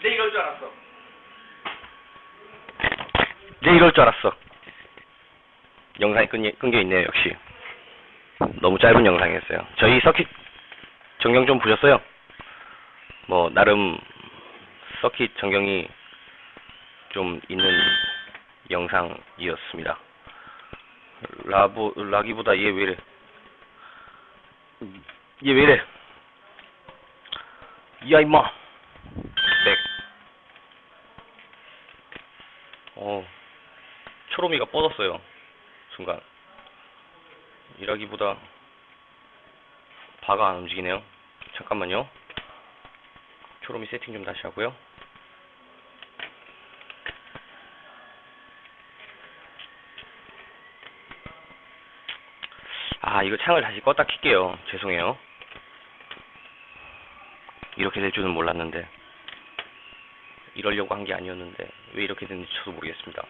내 이럴 줄 알았어. 내 이럴 줄 알았어. 영상이 끊겨 있네요, 역시. 너무 짧은 영상이었어요. 저희 서킷 전경 좀 보셨어요? 뭐 나름 서킷 전경이 좀 있는 영상이었습니다. 라기보다 얘 왜 이래? 얘 왜 이래? 야 임마. 백. 초롬이가 뻗었어요. 순간. 일하기보다 바가 안 움직이네요. 잠깐만요. 초롬이 세팅 좀 다시 하고요. 이거 창을 다시 껐다 킬게요. 죄송해요. 이렇게 될 줄은 몰랐는데, 이러려고 한 게 아니었는데 왜 이렇게 됐는지 저도 모르겠습니다.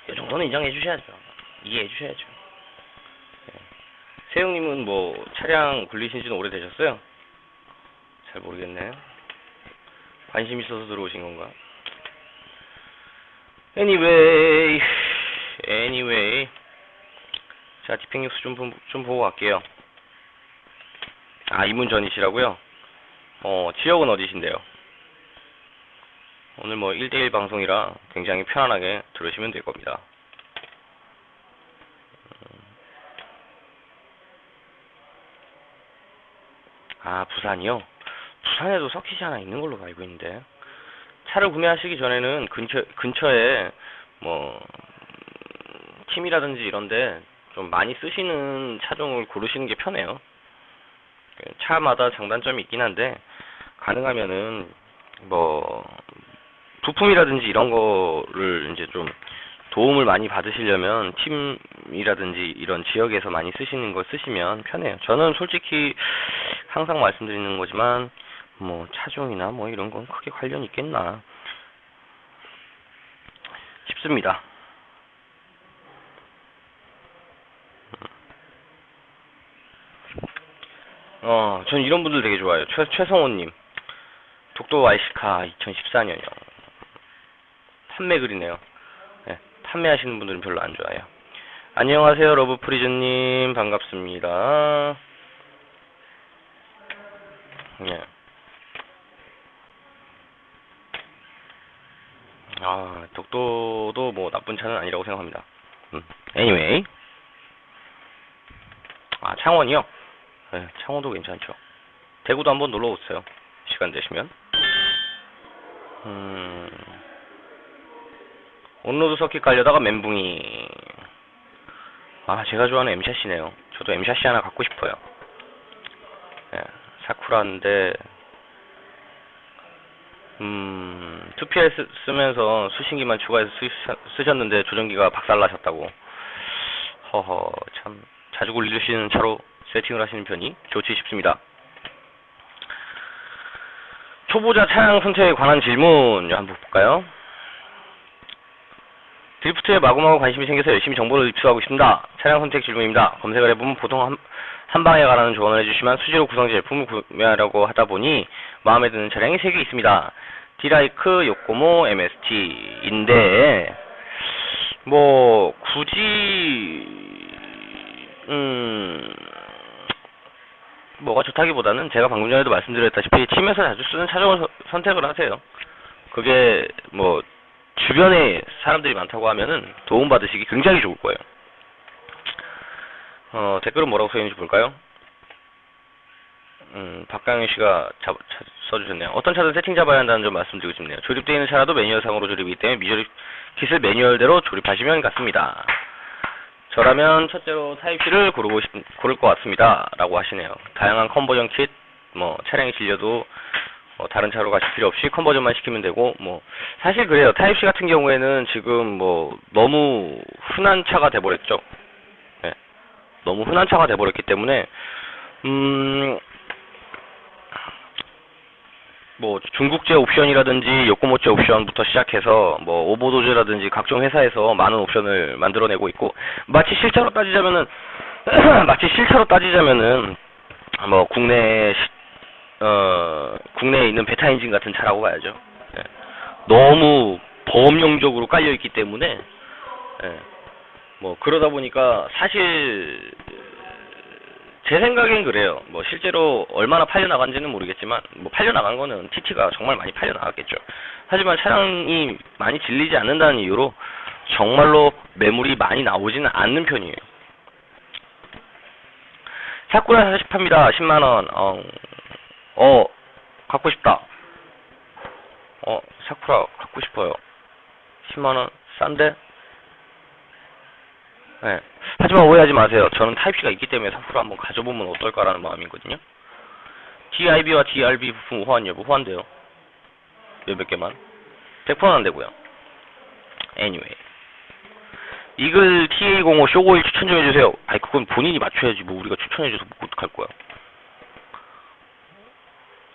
이 정도는 인정해 주셔야죠. 이해해 주셔야죠. 네. 세영님은 뭐 차량 굴리신 지는 오래되셨어요? 잘 모르겠네. 관심 있어서 들어오신 건가? Anyway. 자, 디펙 뉴스 좀 보고 갈게요. 이문 전이시라고요? 지역은 어디신데요? 오늘 뭐 1대1 방송이라 굉장히 편안하게 들으시면 될 겁니다. 부산이요? 부산에도 서킷이 하나 있는 걸로 알고 있는데, 차를 구매하시기 전에는 근처에 뭐 팀이라든지 이런데 좀 많이 쓰시는 차종을 고르시는 게 편해요. 차마다 장단점이 있긴 한데, 가능하면은 뭐 부품이라든지 이런 거를 이제 좀 도움을 많이 받으시려면 팀이라든지 이런 지역에서 많이 쓰시는 걸 쓰시면 편해요. 저는 솔직히 항상 말씀드리는 거지만 뭐 차종이나 뭐 이런 건 크게 관련이 있겠나 싶습니다. 전 이런 분들 되게 좋아요. 최성호님. 독도 YC카 2014년이요. 판매 글이네요. 네, 판매하시는 분들은 별로 안 좋아요. 안녕하세요, 러브프리즈님. 반갑습니다. 네. 독도도 뭐 나쁜 차는 아니라고 생각합니다. Anyway. 창원이요? 네, 창원도 괜찮죠. 대구도 한번 놀러 오세요. 시간 되시면. 온로드 서킷 가려다가 멘붕이. 제가 좋아하는 M샷이네요. 저도 M샷이 하나 갖고 싶어요. 네, 사쿠라인데 2PL 쓰면서 수신기만 추가해서 쓰셨는데 조정기가 박살나셨다고. 참 자주 굴리시는 차로 세팅을 하시는 편이 좋지 싶습니다. 초보자 차량 선택에 관한 질문 한번 볼까요? 드리프트에 마구마구 관심이 생겨서 열심히 정보를 입수하고 있습니다. 차량 선택 질문입니다. 검색을 해보면 보통 한 방에 가라는 조언을 해주시면 수시로 구성지 제품을 구매하려고 하다 보니 마음에 드는 차량이 3개 있습니다. 디라이크, 요코모, MST인데 뭐 굳이 뭐가 좋다기보다는 제가 방금 전에도 말씀드렸다시피 팀에서 자주 쓰는 차종을 선택을 하세요. 그게 뭐 주변에 사람들이 많다고 하면은 도움받으시기 굉장히 좋을 거예요. 댓글은 뭐라고 써있는지 볼까요? 박강현 씨가 써주셨네요. 어떤 차든 세팅 잡아야 한다는 점 말씀드리고 싶네요. 조립되어 있는 차라도 매뉴얼상으로 조립이기 때문에 미조립 킷을 매뉴얼대로 조립하시면 같습니다. 저라면 첫째로 타입C를 고를 것 같습니다. 라고 하시네요. 다양한 컨버전 킷, 뭐 차량이 질려도 다른 차로 가실 필요 없이 컨버전만 시키면 되고, 뭐 사실 그래요. 타입C 같은 경우에는 지금 뭐 너무 흔한 차가 돼버렸죠. 네. 너무 흔한 차가 돼버렸기 때문에 뭐 중국제 옵션이라든지 요코모제 옵션부터 시작해서 뭐 오보도즈라든지 각종 회사에서 많은 옵션을 만들어내고 있고, 마치 실차로 따지자면은 뭐 국내 국내에 있는 베타 엔진 같은 차라고 봐야죠. 예. 너무 범용적으로 깔려 있기 때문에 예. 뭐 그러다 보니까 사실 제 생각엔 그래요. 뭐 실제로 얼마나 팔려 나간지는 모르겠지만 뭐 팔려 나간 거는 TT가 정말 많이 팔려 나갔겠죠. 하지만 차량이 많이 질리지 않는다는 이유로 정말로 매물이 많이 나오지는 않는 편이에요. 사쿠라 40합니다. 10만원. 갖고 싶다. 사쿠라 갖고 싶어요. 10만원 싼데? 네. 하지만 오해하지 마세요. 저는 타입C가 있기 때문에 사쿠라 한번 가져보면 어떨까라는 마음이거든요. DIB와 DRB 부품 호환 여부 호환돼요. 몇백 개만. 100%는 안 되고요. Anyway. 이글 TA05 쇼고일 추천 좀 해주세요. 아이 그건 본인이 맞춰야지 뭐 우리가 추천해줘서 뭐 어떡할 거야.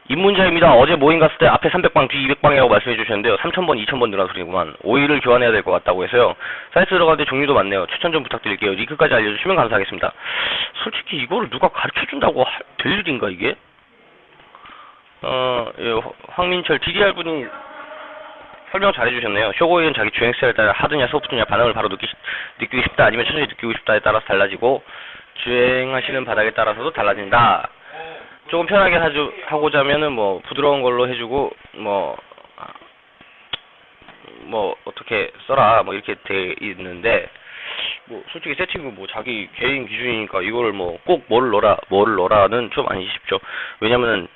입문자입니다. 어제 모임 갔을 때 앞에 300방 뒤 200방이라고 말씀해 주셨는데요. 3000번 2000번 늘어난 소리구만. 오일을 교환해야 될 것 같다고 해서요. 사이트 들어갈 때 종류도 많네요. 추천 좀 부탁드릴게요. 링크까지 알려주시면 감사하겠습니다. 솔직히 이거를 누가 가르쳐준다고 될 일인가 이게? 예, 황민철 DDR분이 설명 잘해주셨네요. 쇼고일은 자기 주행 스타일에 따라 하드냐 소프트냐 반응을 바로 느끼고 싶다 아니면 천천히 느끼고 싶다에 따라서 달라지고 주행하시는 바닥에 따라서도 달라진다. 조금 편하게 하고자 하면은 뭐 부드러운 걸로 해주고 뭐 어떻게 써라 뭐 이렇게 돼 있는데 뭐 솔직히 세팅은 뭐 자기 개인 기준이니까 이거를 뭐 꼭 뭐를 넣어라는 좀 아니지 싶죠. 왜냐면은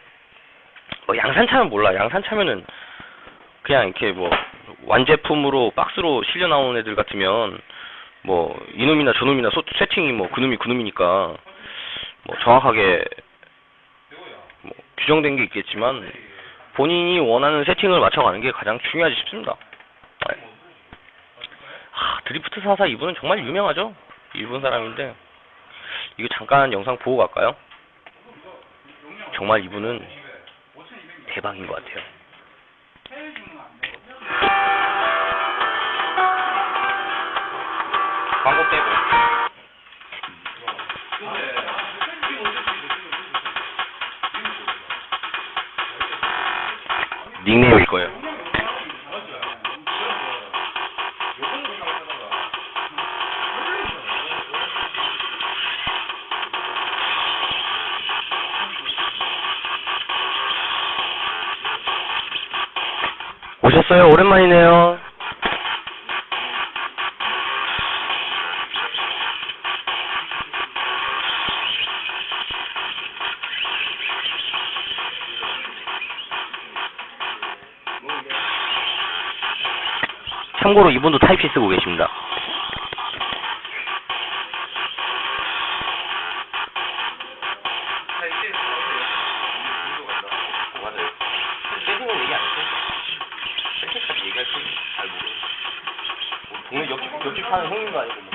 뭐 양산차는 몰라. 양산차면은 그냥 이렇게 뭐 완제품으로 박스로 실려 나오는 애들 같으면 뭐 이놈이나 저놈이나 세팅이 뭐 그놈이니까 뭐 정확하게 뭐 규정된 게 있겠지만 본인이 원하는 세팅을 맞춰가는 게 가장 중요하지 싶습니다. 드리프트 44 이분은 정말 유명하죠. 일본 사람인데 이거 잠깐 영상 보고 갈까요? 정말 이분은 대박인 것 같아요. 광고 빼고 닉네임일 거예요. 오셨어요? 오랜만이네요. 참고로 이분도 타입C 쓰고 계십니다. 동네 옆집 사는 형님도 아니고 뭐.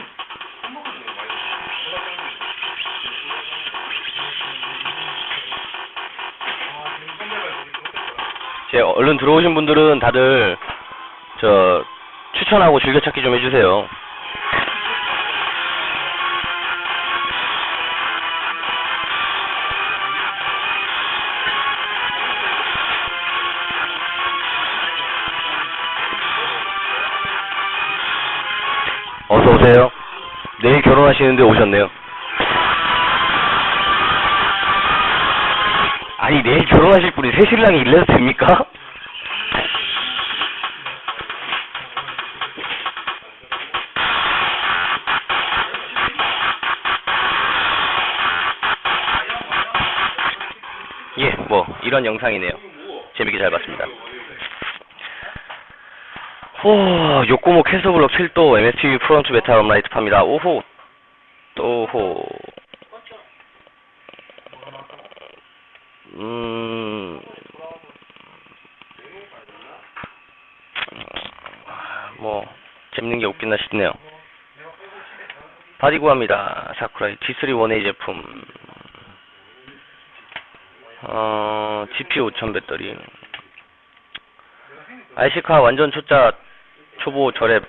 얼른 들어오신 분들은 다들 추천하고 즐겨찾기 좀 해주세요. 어서오세요. 내일 결혼하시는데 오셨네요. 아니 내일 결혼하실 분이 새신랑이 일러도 됩니까? 예, 뭐 이런 영상이네요. 재밌게 잘 봤습니다. 요코모 캐서블럭 7도 MSTV 프론트 메탈 업라이트 팝니다. 오호 또호 뭐 재밌는 게 없겠나 싶네요. 바디 구합니다. 사쿠라이 G3 1A 제품 GP 5000 배터리 IC카 완전 초짜 초보 저랩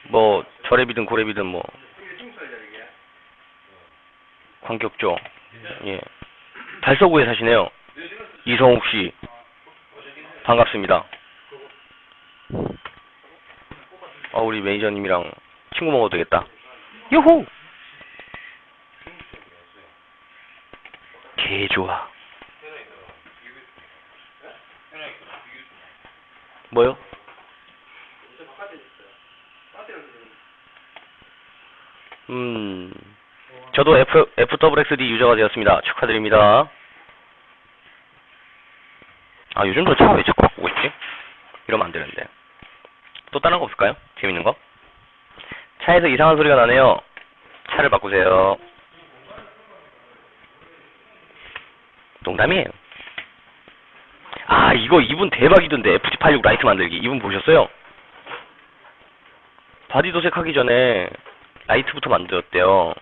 뭐 저랩이든 고랩이든 뭐 관격죠. 예. 달서구에 사시네요. 이성욱씨 반갑습니다. 우리 매니저님이랑 친구 먹어도 되겠다. 요호! 개 좋아. 뭐요? 저도 FXD 유저가 되었습니다. 축하드립니다. 요즘 저 차 왜 자꾸 바꾸고 있지? 이러면 안 되는데. 또 다른 거 없을까요? 재밌는 거? 차에서 이상한 소리가 나네요. 차를 바꾸세요. 농담이에요. 이분 대박이던데. FT86 라이트 만들기. 이분 보셨어요? 바디 도색하기 전에 라이트부터 만들었대요.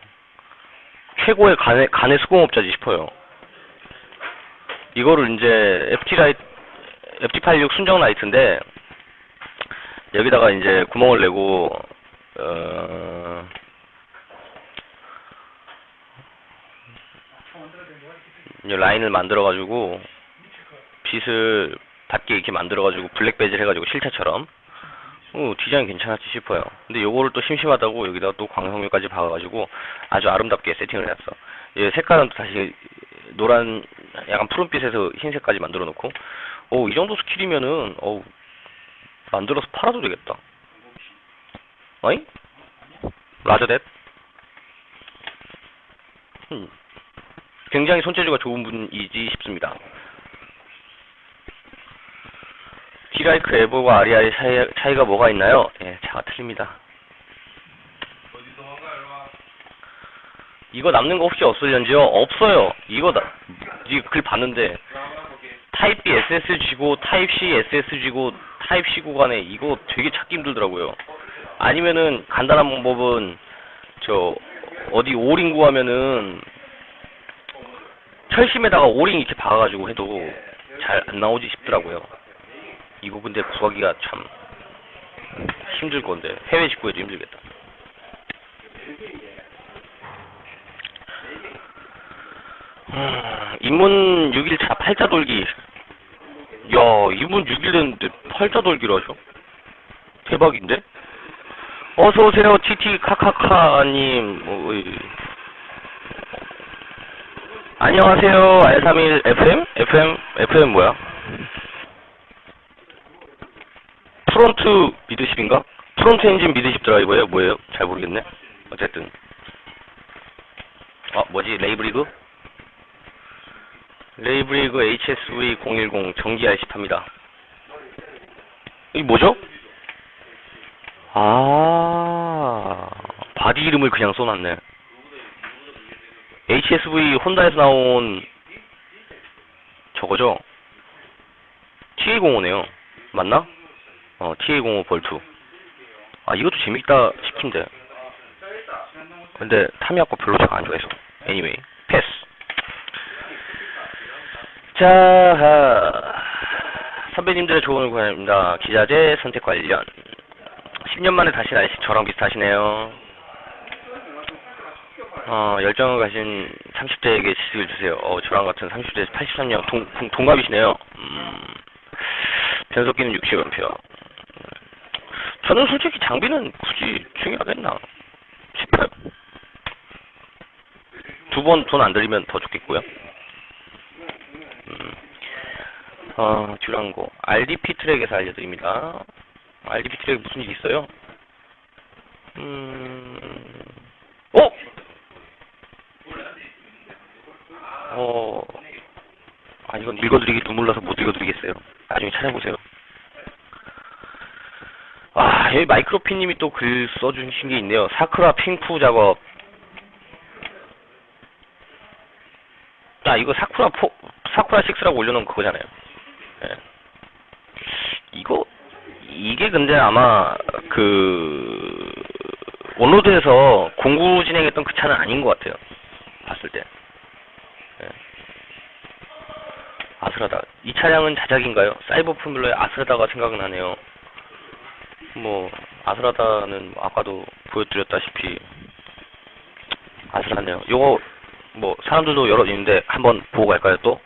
최고의 간의 수공업자지 싶어요. 이거를 이제 FT86 순정 라이트인데 여기다가 이제 구멍을 내고 이제 라인을 만들어가지고 빛을 받게 이렇게 만들어가지고 블랙 베젤 해가지고 실차처럼 디자인 괜찮았지 싶어요. 근데 요거를 또 심심하다고 여기다가 또 광석류까지 박아가지고 아주 아름답게 세팅을 해놨어. 색깔은 다시 노란 약간 푸른빛에서 흰색까지 만들어 놓고 이 정도 스킬이면은 만들어서 팔아도 되겠다. 어이? 라저댓? 굉장히 손재주가 좋은 분이지 싶습니다. 디라이크 에보와 아리아의 차이가 뭐가 있나요? 차가 틀립니다. 이거 남는 거 혹시 없을련지요? 없어요. 이거 글 봤는데 타입 B SSG고 타입 C SSG고 타입 C 구간에 이거 되게 찾기 힘들더라고요. 아니면은 간단한 방법은 어디 오링 구하면은 철심에다가 오링 이렇게 박아가지고 해도 잘 안 나오지 싶더라고요. 이거 근데 구하기가 참 힘들 건데 해외 직구해도 힘들겠다. 입문 6일차 팔자 돌기. 입문 6일 됐는데 팔자 돌기를 하셔? 대박인데? 어서오세요, TT 카카카님. 안녕하세요, R31 FM 뭐야? 프론트 미드십인가? 프론트 엔진 미드십 드라이버예요? 뭐예요? 잘 모르겠네. 어쨌든. 뭐지? 레이브리그 HSV010 정기 RC탑니다. 이게 뭐죠? 바디 이름을 그냥 써놨네. HSV 혼다에서 나온 저거죠? TA05네요. 맞나? TA05 볼트. 이것도 재밌다 싶은데. 근데 타미야거 별로 잘 안 좋아해서. anyway, 패스. 자, 선배님들의 조언을 구합니다. 기자재 선택 관련. 10년 만에 다시 날씨 저랑 비슷하시네요. 열정을 가신 30대에게 지식을 주세요. 저랑 같은 30대 83년 동갑이시네요. 변속기는 60A. 저는 솔직히 장비는 굳이 중요하겠나 싶어요. 2번 돈 안 들이면 더 좋겠고요. 듀랑고 RDP 트랙에서 알려드립니다. RDP 트랙에 무슨 일 있어요? 이건 읽어드리기 눈물 나서 못 읽어드리겠어요. 나중에 찾아보세요. 여기 마이크로피님이 또 글 써주신 게 있네요. 사쿠라 핑푸 작업. 이거 사쿠라 6라고 올려놓은 그거잖아요. 이게 근데 아마 원로드에서 공구 진행했던 그 차는 아닌 것 같아요. 봤을 때. 아스라다. 이 차량은 자작인가요? 사이버 포뮬러의 아스라다가 생각나네요. 아스라다는 아까도 보여드렸다시피 아스라다네요. 요거 사람들도 여러 있는데 한번 보고 갈까요 또?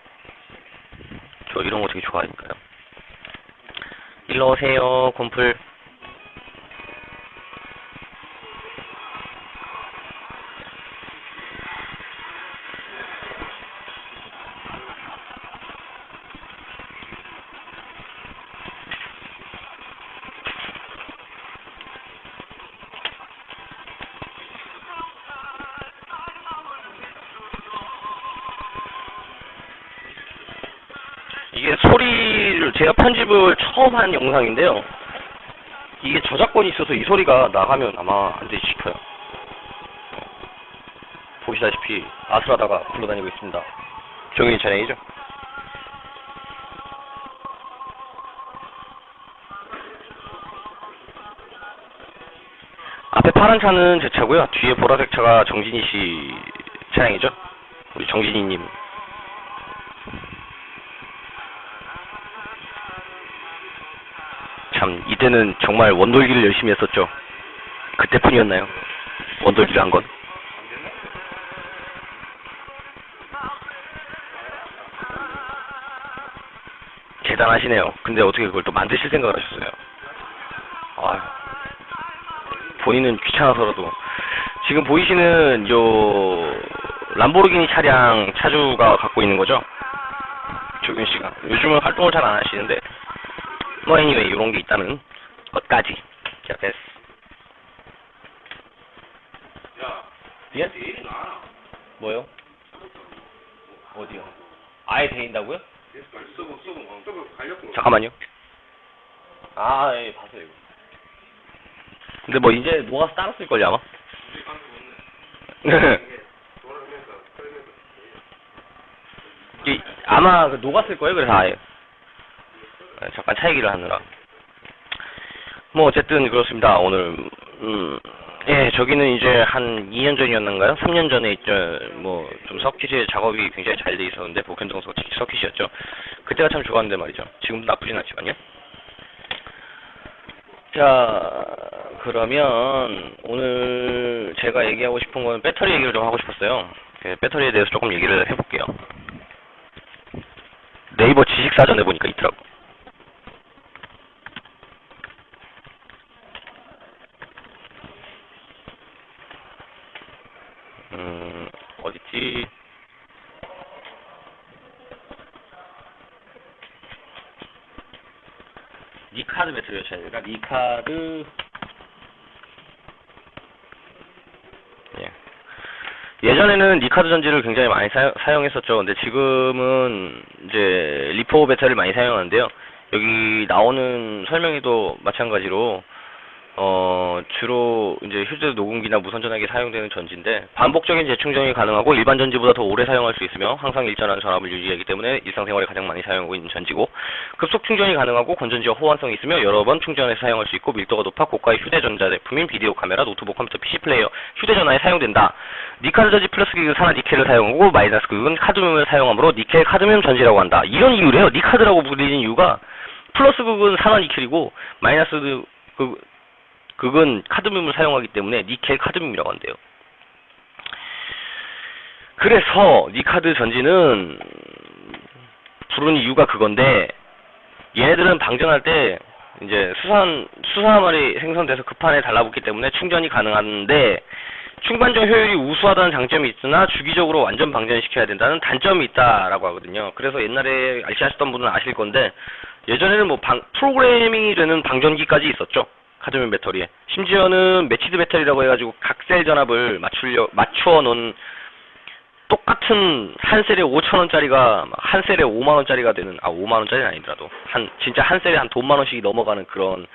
저 이런 거 되게 좋아하니까요. 일로 오세요, 곰플. 이게 소리를 제가 편집을 처음 한 영상인데요. 이게 저작권이 있어서 이 소리가 나가면 아마 안 되지 싶어요. 보시다시피 아슬하다가 굴러다니고 있습니다. 종일 차량이죠. 앞에 파란 차는 제 차고요. 뒤에 보라색 차가 정진희 씨 차량이죠. 우리 정진희님. 참 이때는 정말 원돌기를 열심히 했었죠. 그때뿐이었나요? 원돌기를 한 건. 대단하시네요. 근데 어떻게 그걸 또 만드실 생각을 하셨어요? 아유, 본인은 귀찮아서라도. 지금 보이시는 요 람보르기니 차량 차주가 갖고 있는 거죠? 조균 씨가. 요즘은 활동을 잘 안 하시는데 뭐 anyway 요런 게 있다는 것까지. 자, 됐어. 야, 예? 내일 나. 뭐요? 어디요? 아예 데인다고요? 서브 갈렸고. 잠깐만요. 아, 예, 봤어요, 이거. 근데 뭐 이제 녹아서 따랐을걸요, 아마? 아마 그 녹았을 거예요, 그래서 아예. 네, 잠깐 차 얘기를 하느라. 뭐, 어쨌든 그렇습니다, 오늘. 예, 저기는 이제 한 2년 전이었는가요? 3년 전에 있죠, 뭐, 좀 서킷의 작업이 굉장히 잘 돼 있었는데, 복현동 서킷이었죠. 그때가 참 좋았는데 말이죠. 지금도 나쁘진 않지만요. 자, 그러면 오늘 제가 얘기하고 싶은 건 배터리 얘기를 좀 하고 싶었어요. 배터리에 대해서 조금 얘기를 해볼게요. 네이버 지식사전에 보니까 있더라고. 어딨지? 니카드 배터리였어야 되니까 니카드. 예. 예전에는 니카드 전지를 굉장히 많이 사용했었죠. 근데 지금은 이제 리포 배터리를 많이 사용하는데요. 여기 나오는 설명에도 마찬가지로 주로 이제 휴대 녹음기나 무선 전화기에 사용되는 전지인데 반복적인 재충전이 가능하고 일반 전지보다 더 오래 사용할 수 있으며 항상 일정한 전압을 유지하기 때문에 일상생활에 가장 많이 사용하고 있는 전지고 급속 충전이 가능하고 건전지와 호환성이 있으며 여러 번 충전해서 사용할 수 있고 밀도가 높아 고가의 휴대전자 제품인 비디오 카메라, 노트북, 컴퓨터, PC 플레이어, 휴대전화에 사용된다. 니카드 전지 플러스 극은 산화 니켈을 사용하고 마이너스 극은 카드뮴을 사용하므로 니켈 카드뮴 전지라고 한다. 이런 이유래요. 니카드라고 불리는 이유가 플러스 극은 산화 니켈이고 마이너스 극은 카드뮴을 사용하기 때문에 니켈 카드뮴이라고 한대요. 그래서 니카드 전지는 부르는 이유가 그건데 얘네들은 방전할 때 이제 수산화물이 생성돼서 급판에 달라붙기 때문에 충전이 가능한데 충반전 효율이 우수하다는 장점이 있으나 주기적으로 완전 방전시켜야 된다는 단점이 있다라고 하거든요. 그래서 옛날에 RC 하셨던 분은 아실 건데 예전에는 뭐 프로그래밍이 되는 방전기까지 있었죠. 카드뮴 배터리에. 심지어는 매치드 배터리라고 해가지고 각 셀 전압을 맞추어 놓은 똑같은 한 셀에 5,000원짜리가 한 셀에 5만원짜리가 되는, 5만원짜리는 아니더라도 진짜 한 셀에 한 돈 만원씩이 넘어가는 그런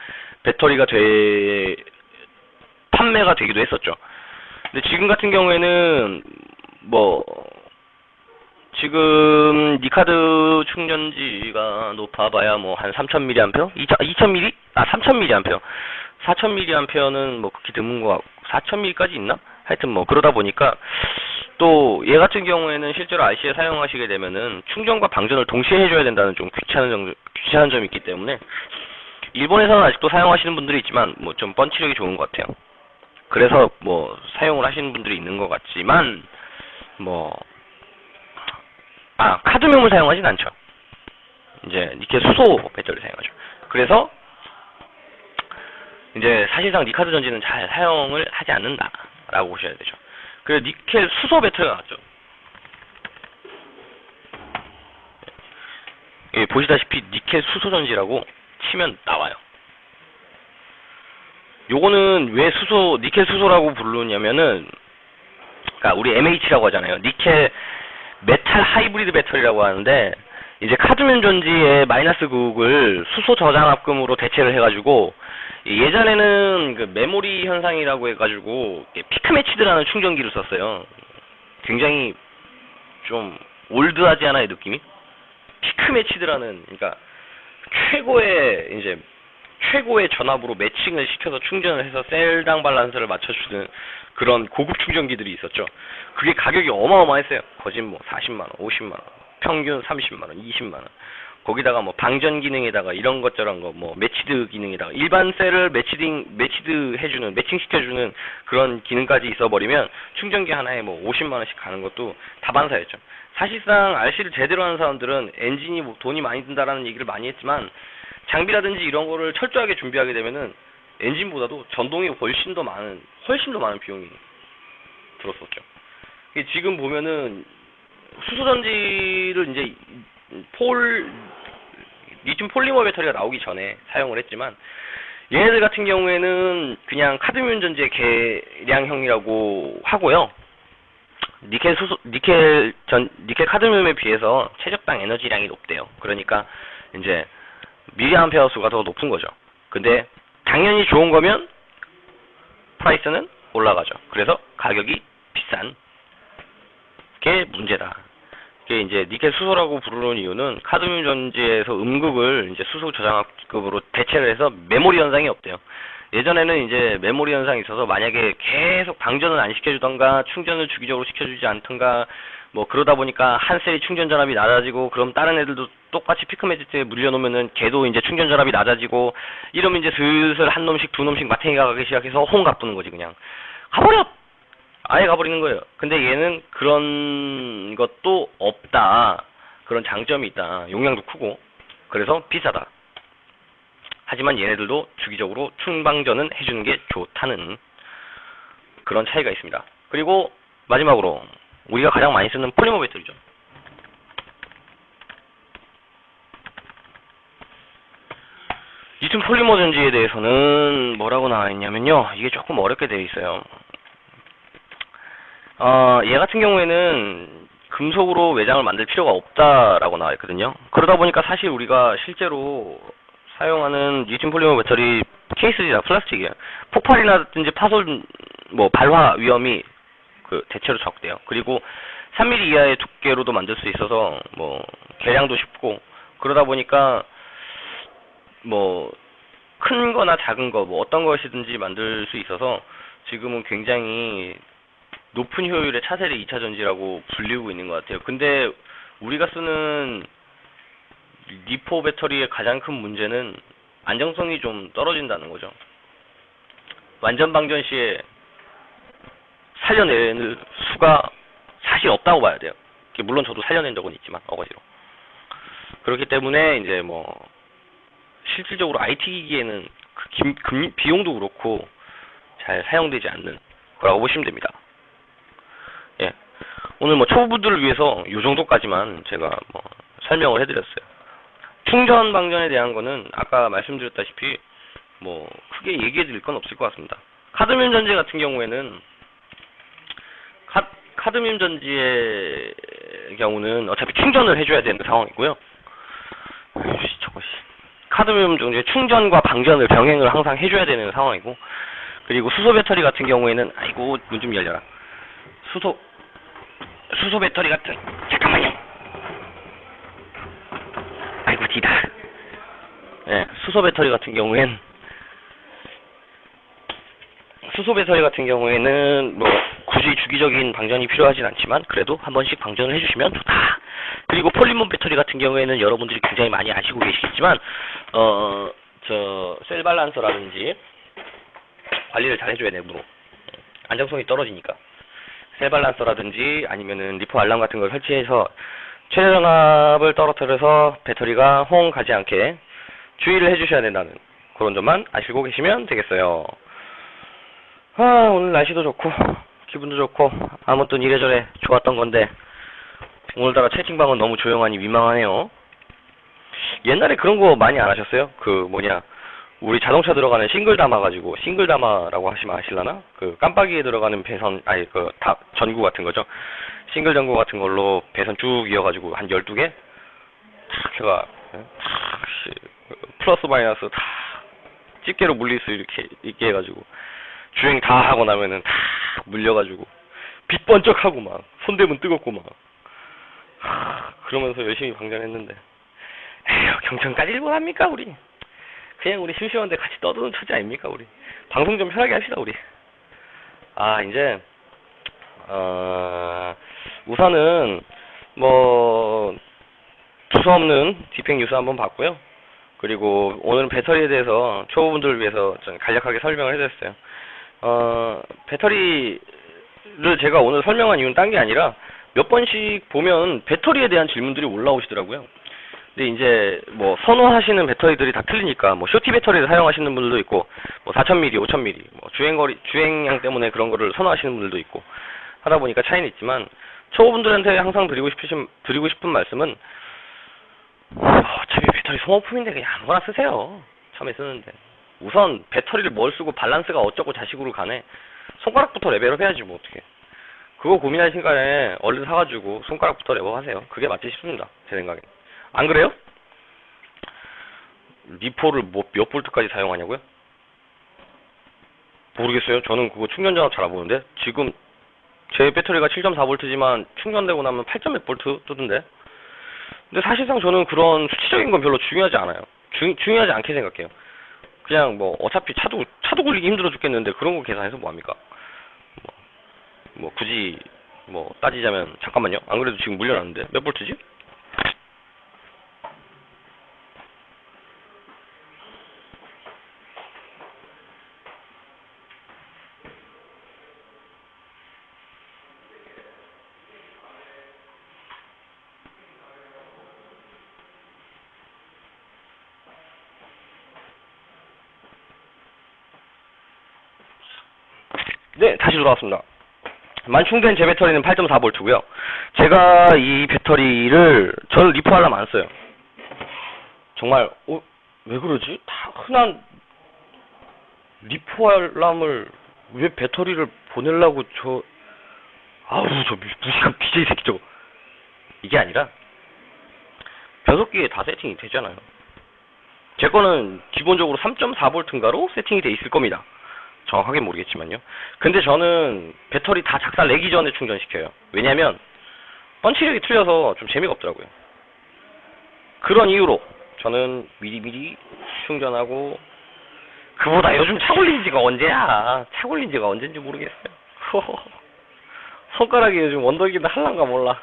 배터리가 판매가 되기도 했었죠. 근데 지금 같은 경우에는 지금 니카드 충전지가 높아봐야 뭐 한 3000mAh? 2000mAh? 3000mAh. 4000mAh는 뭐 극히 드문 거 같고 4000mAh까지 있나? 하여튼 뭐 그러다 보니까 또 얘 같은 경우에는 실제로 RC에 사용하시게 되면은 충전과 방전을 동시에 해줘야 된다는 좀 귀찮은 점이 있기 때문에 일본에서는 아직도 사용하시는 분들이 있지만 뭐 좀 펀치력이 좋은 것 같아요. 그래서 뭐 사용을 하시는 분들이 있는 것 같지만 카드뮴을 사용하진 않죠. 이제 니켈 수소 배터리를 사용하죠. 그래서 이제 사실상 니카드 전지는 잘 사용을 하지 않는다라고 보셔야 되죠. 그래서 니켈 수소 배터리가 나왔죠. 예, 보시다시피 니켈 수소 전지라고 치면 나와요. 요거는 왜 니켈 수소라고 부르냐면은, 그러니까 우리 MH라고 하잖아요. 니켈 메탈 하이브리드 배터리라고 하는데, 이제 카드뮴 전지의 마이너스 극을 수소 저장합금으로 대체를 해가지고, 예전에는 그 메모리 현상이라고 해가지고 피크매치드라는 충전기를 썼어요. 굉장히 좀 올드하지 않아요, 느낌이? 피크매치드라는, 그러니까 최고의 전압으로 매칭을 시켜서 충전을 해서 셀당 밸런스를 맞춰주는 그런 고급 충전기들이 있었죠. 그게 가격이 어마어마했어요. 거진 뭐 40만원, 50만원, 평균 30만원, 20만원. 거기다가 뭐 방전 기능에다가 이런 것 저런 거 뭐 매치드 기능에다가 일반 셀을 매치드 해주는, 매칭시켜주는 그런 기능까지 있어버리면 충전기 하나에 뭐 50만원씩 가는 것도 다반사였죠. 사실상 RC를 제대로 하는 사람들은 엔진이 뭐 돈이 많이 든다라는 얘기를 많이 했지만, 장비라든지 이런 거를 철저하게 준비하게 되면은 엔진보다도 전동이 훨씬 더 많은 비용이 들었었죠. 지금 보면은 수소전지를 이제 리튬 폴리머 배터리가 나오기 전에 사용을 했지만, 얘네들 같은 경우에는 그냥 카드뮴 전지의 개량형이라고 하고요. 니켈 카드뮴에 비해서 최적당 에너지량이 높대요. 그러니까 이제 미리암페어 수가 더 높은 거죠. 근데 당연히 좋은 거면 프라이스는 올라가죠. 그래서 가격이 비싼 게 문제다. 이게 이제 니켈 수소라고 부르는 이유는 카드뮴 전지에서 음극을 이제 수소 저장합급으로 대체를 해서 메모리 현상이 없대요. 예전에는 이제 메모리 현상이 있어서 만약에 계속 방전을 안 시켜주던가 충전을 주기적으로 시켜주지 않던가 뭐 그러다 보니까 한 셀이 충전 전압이 낮아지고, 그럼 다른 애들도 똑같이 피크매치드에 물려놓으면은 걔도 이제 충전 전압이 낮아지고, 이러면 이제 슬슬 한 놈씩 두 놈씩 마탱이가 가기 시작해서 홍 가쁘는 거지. 그냥 가버려! 아예 가버리는 거예요. 근데 얘는 그런 것도 없다. 그런 장점이 있다. 용량도 크고 그래서 비싸다. 하지만 얘네들도 주기적으로 충방전은 해주는 게 좋다는 그런 차이가 있습니다. 그리고 마지막으로 우리가 가장 많이 쓰는 폴리머 배터리죠. 리튬 폴리머 전지에 대해서는 뭐라고 나와있냐면요, 이게 조금 어렵게 되어 있어요. 얘 같은 경우에는 금속으로 외장을 만들 필요가 없다라고 나와있거든요. 그러다 보니까 사실 우리가 실제로 사용하는 리튬 폴리머 배터리 케이스나 플라스틱이에요. 폭발이라든지 파손, 뭐 발화 위험이 대체로 적대요. 그리고 3mm 이하의 두께로도 만들 수 있어서 뭐 개량도 쉽고, 그러다 보니까 뭐 큰 거나 작은 거 뭐 어떤 것이든지 만들 수 있어서 지금은 굉장히 높은 효율의 차세대 2차 전지라고 불리고 있는 것 같아요. 근데 우리가 쓰는 리포 배터리의 가장 큰 문제는 안정성이 좀 떨어진다는 거죠. 완전 방전 시에 살려내는 수가 사실 없다고 봐야 돼요. 물론 저도 살려낸 적은 있지만 어거지로. 그렇기 때문에 이제 뭐 실질적으로 IT 기기에는 비용도 그렇고 잘 사용되지 않는 거라고 보시면 됩니다. 예, 오늘 뭐 초보들을 위해서 이 정도까지만 제가 뭐 설명을 해드렸어요. 충전 방전에 대한 거는 아까 말씀드렸다시피 뭐 크게 얘기해드릴 건 없을 것 같습니다. 카드뮴 전지 같은 경우에는 카드뮴 전지의 경우는 어차피 충전을 해줘야 되는 상황이고요. 카드뮴 전지의 충전과 방전을 병행을 항상 해줘야 되는 상황이고, 그리고 수소 배터리 같은 경우에는, 아이고 문 좀 열려라. 수소 배터리 같은, 잠깐만요. 아이고 디다. 예, 수소 배터리 같은 경우에는 뭐 굳이 주기적인 방전이 필요하진 않지만 그래도 한 번씩 방전을 해주시면 좋다. 그리고 폴리머 배터리 같은 경우에는 여러분들이 굉장히 많이 아시고 계시겠지만 셀 밸런서라든지 관리를 잘 해줘야 되고, 안정성이 떨어지니까 셀 밸런서라든지 아니면은 리포 알람 같은 걸 설치해서 최저전압을 떨어뜨려서 배터리가 호응 가지 않게 주의를 해주셔야 된다는 그런 점만 아시고 계시면 되겠어요. 오늘 날씨도 좋고 기분도 좋고 아무튼 이래저래 좋았던 건데 오늘따라 채팅방은 너무 조용하니 민망하네요. 옛날에 그런 거 많이 안 하셨어요? 우리 자동차 들어가는 싱글 담아가지고, 싱글 담아라고 하시면 아실라나? 깜빡이에 들어가는 배선, 전구 같은 거죠. 싱글 전구 같은 걸로 배선 쭉 이어가지고, 한 12개? 탁 해가, 플러스 마이너스 다, 집게로 물릴 수 있게 해가지고, 주행 다 하고 나면은 다 물려가지고, 빛 번쩍하고 막, 손대면 뜨겁고 막, 그러면서 열심히 방전했는데, 에휴, 경청까지 일본 합니까, 우리? 그냥 우리 심심한데 같이 떠드는 처지 아닙니까, 우리? 방송 좀 편하게 합시다, 우리. 이제, 우선은, 두서없는 디펙 뉴스 한번 봤고요. 그리고 오늘은 배터리에 대해서 초보분들을 위해서 좀 간략하게 설명을 해드렸어요. 배터리를 제가 오늘 설명한 이유는 딴 게 아니라 몇 번씩 보면 배터리에 대한 질문들이 올라오시더라고요. 근데 이제 선호하시는 배터리들이 다 틀리니까 쇼티 배터리를 사용하시는 분들도 있고 4000mAh, 5000mAh 주행량 때문에 그런 거를 선호하시는 분들도 있고 하다 보니까 차이는 있지만 초보분들한테 항상 드리고 싶은 말씀은 어차피 배터리 소모품인데 그냥 아무거나 쓰세요. 처음에 쓰는데 우선 배터리를 뭘 쓰고 밸런스가 어쩌고 자식으로 가네. 손가락부터 레벨업 해야지 뭐 어떻게. 그거 고민할 시간에 얼른 사가지고 손가락부터 레벨업 하세요. 그게 맞지 싶습니다. 제 생각에. 안 그래요? 리포를 몇 볼트까지 사용하냐고요? 모르겠어요. 저는 그거 충전 전압 잘 안 보는데 지금 제 배터리가 7.4V지만 충전되고 나면 8.몇 볼트 뜨던데. 근데 사실상 저는 그런 수치적인 건 별로 중요하지 않아요. 중요하지 않게 생각해요. 그냥 어차피 차도 굴리기 힘들어 죽겠는데 그런 거 계산해서 뭐합니까? 굳이 따지자면 잠깐만요. 안 그래도 지금 물려놨는데 몇 볼트지? 네, 다시 돌아왔습니다. 만충된 제 배터리는 8.4V고요. 제가 이 배터리를 저는 리포 알람 안 써요. 정말 왜 그러지? 다 흔한 리포 알람을 왜 배터리를 보내려고 저 무식한 BJ 새끼 저거. 이게 아니라 변속기에 다 세팅이 되잖아요. 제 거는 기본적으로 3.4V인가로 세팅이 돼 있을 겁니다. 정확하게 모르겠지만요. 근데 저는 배터리 다 작살 내기 전에 충전시켜요. 왜냐면 펀치력이 틀려서 좀 재미가 없더라고요. 그런 이유로 저는 미리미리 충전하고 그보다 요즘 차 굴린 지가 언제야. 차 굴린 지가 언젠지 모르겠어요. 손가락이 요즘 원더기는 할란가 몰라.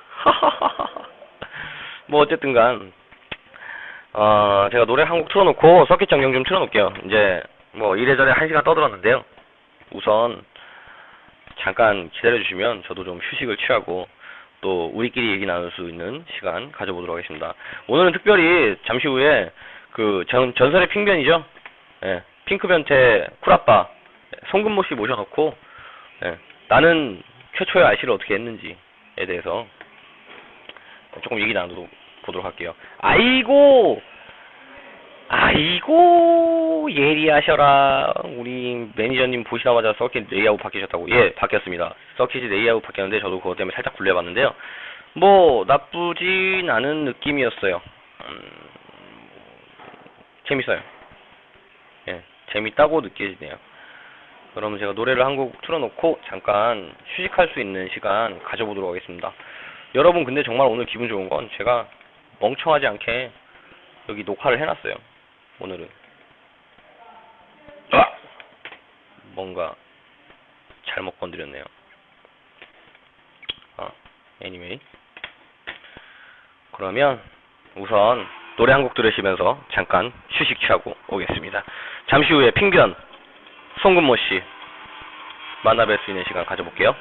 어쨌든간 제가 노래 한 곡 틀어놓고 서킷 전경 좀 틀어놓을게요. 이제 이래저래 1시간 떠들었는데요. 우선 잠깐 기다려주시면 저도 좀 휴식을 취하고 또 우리끼리 얘기 나눌 수 있는 시간 가져보도록 하겠습니다. 오늘은 특별히 잠시 후에 전설의 핑변이죠. 예, 핑크변태 쿨아빠 송근모 씨 모셔놓고 나는 최초의 RC를 어떻게 했는지에 대해서 조금 얘기 나눠보도록 할게요. 아이고 예리하셔라. 우리 매니저님 보시자마자 서킷 레이아웃 바뀌셨다고. 예, 바뀌었습니다. 서킷이 레이아웃 바뀌었는데 저도 그것 때문에 살짝 굴려봤는데요. 나쁘진 않은 느낌이었어요. 재밌어요. 예, 재밌다고 느껴지네요. 그러면 제가 노래를 한 곡 틀어놓고 잠깐 휴식할 수 있는 시간 가져보도록 하겠습니다. 여러분 근데 정말 오늘 기분 좋은 건 제가 멍청하지 않게 여기 녹화를 해놨어요. 오늘은 뭔가 잘못 건드렸네요. anyway 그러면 우선 노래 한 곡 들으시면서 잠깐 휴식 취하고 오겠습니다. 잠시 후에 핑변 송근모 씨 만나뵐 수 있는 시간 가져볼게요.